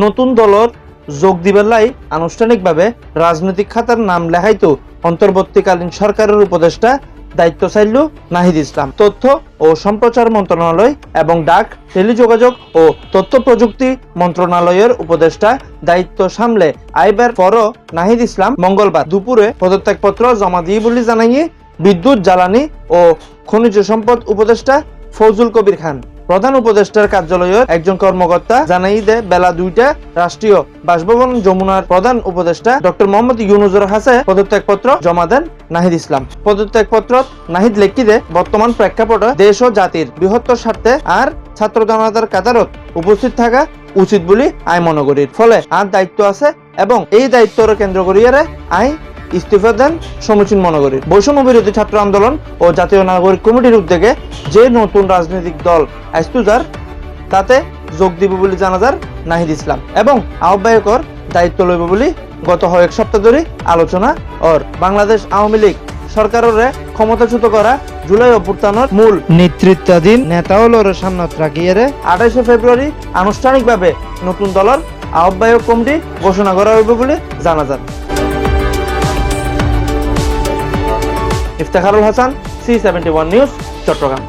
নতুন দলের যোগ দিবার লাই আনুষ্ঠানিকভাবে রাজনৈতিক খাতার নাম লেখাইতো অন্তর্বর্তীকালীন সরকারের উপদেষ্টা দায়িত্ব চাইল নাহিদ ইসলাম। তথ্য ও সম্প্রচার মন্ত্রণালয় এবং ডাক, টেলিযোগাযোগ ও তথ্য প্রযুক্তি মন্ত্রণালয়ের উপদেষ্টা দায়িত্ব সামলে আইবার পরও নাহিদ ইসলাম মঙ্গলবার দুপুরে পদত্যাগপত্র জমা দিয়ে বলে জানাইয়ে বিদ্যুৎ, জ্বালানি ও খনিজ সম্পদ উপদেষ্টা ফজলুল কবির খান। প্রধান উপদেষ্টার কার্যালয়ের একজন কর্মকর্তা জানাই দে বেলা 2টা রাষ্ট্রীয় বাসভবন যমুনার প্রধান উপদেষ্টা ডক্টর মোহাম্মদ ইউনুসের হাতে পদত্যাগপত্র জমা দেন নাহিদ ইসলাম। পদত্যাগপত্র নাহিদ লেখি দে বর্তমান প্রেক্ষাপটে দেশ ও জাতির বৃহত্তর স্বার্থে আর ছাত্র জনতার কাতারত উপস্থিত থাকা উচিত বলে আই মনে করি। ফলে আর দায়িত্ব আছে এবং এই দায়িত্বর কেন্দ্র করিয়ে আই ইস্তিফা দেন সমীচীন মনে করি। বৈষম্য বিরোধী ছাত্র আন্দোলন ও জাতীয় নাগরিক কমিটির উদ্যোগে যে নতুন রাজনৈতিক দল আইস্তুজার তাতে যোগ দিব বলে জানাজার নাহিদ ইসলাম এবং আহ্বায়কর দায়িত্ব লইব বলে গত কয়েক সপ্তাহ ধরে আলোচনা ওর বাংলাদেশ আওয়ামী লীগ সরকারের ক্ষমতাচ্যুত করা জুলাই অভ্যুত্থানের মূল নেতৃত্বাধীন নেতা হলোর সামনে রাখিয়ে 28 ফেব্রুয়ারি আনুষ্ঠানিকভাবে নতুন দলের আহ্বায়ক কমিটি ঘোষণা করা হইব বলে জানাজার। Iftekharul Hasan, C71 news, Chittagong.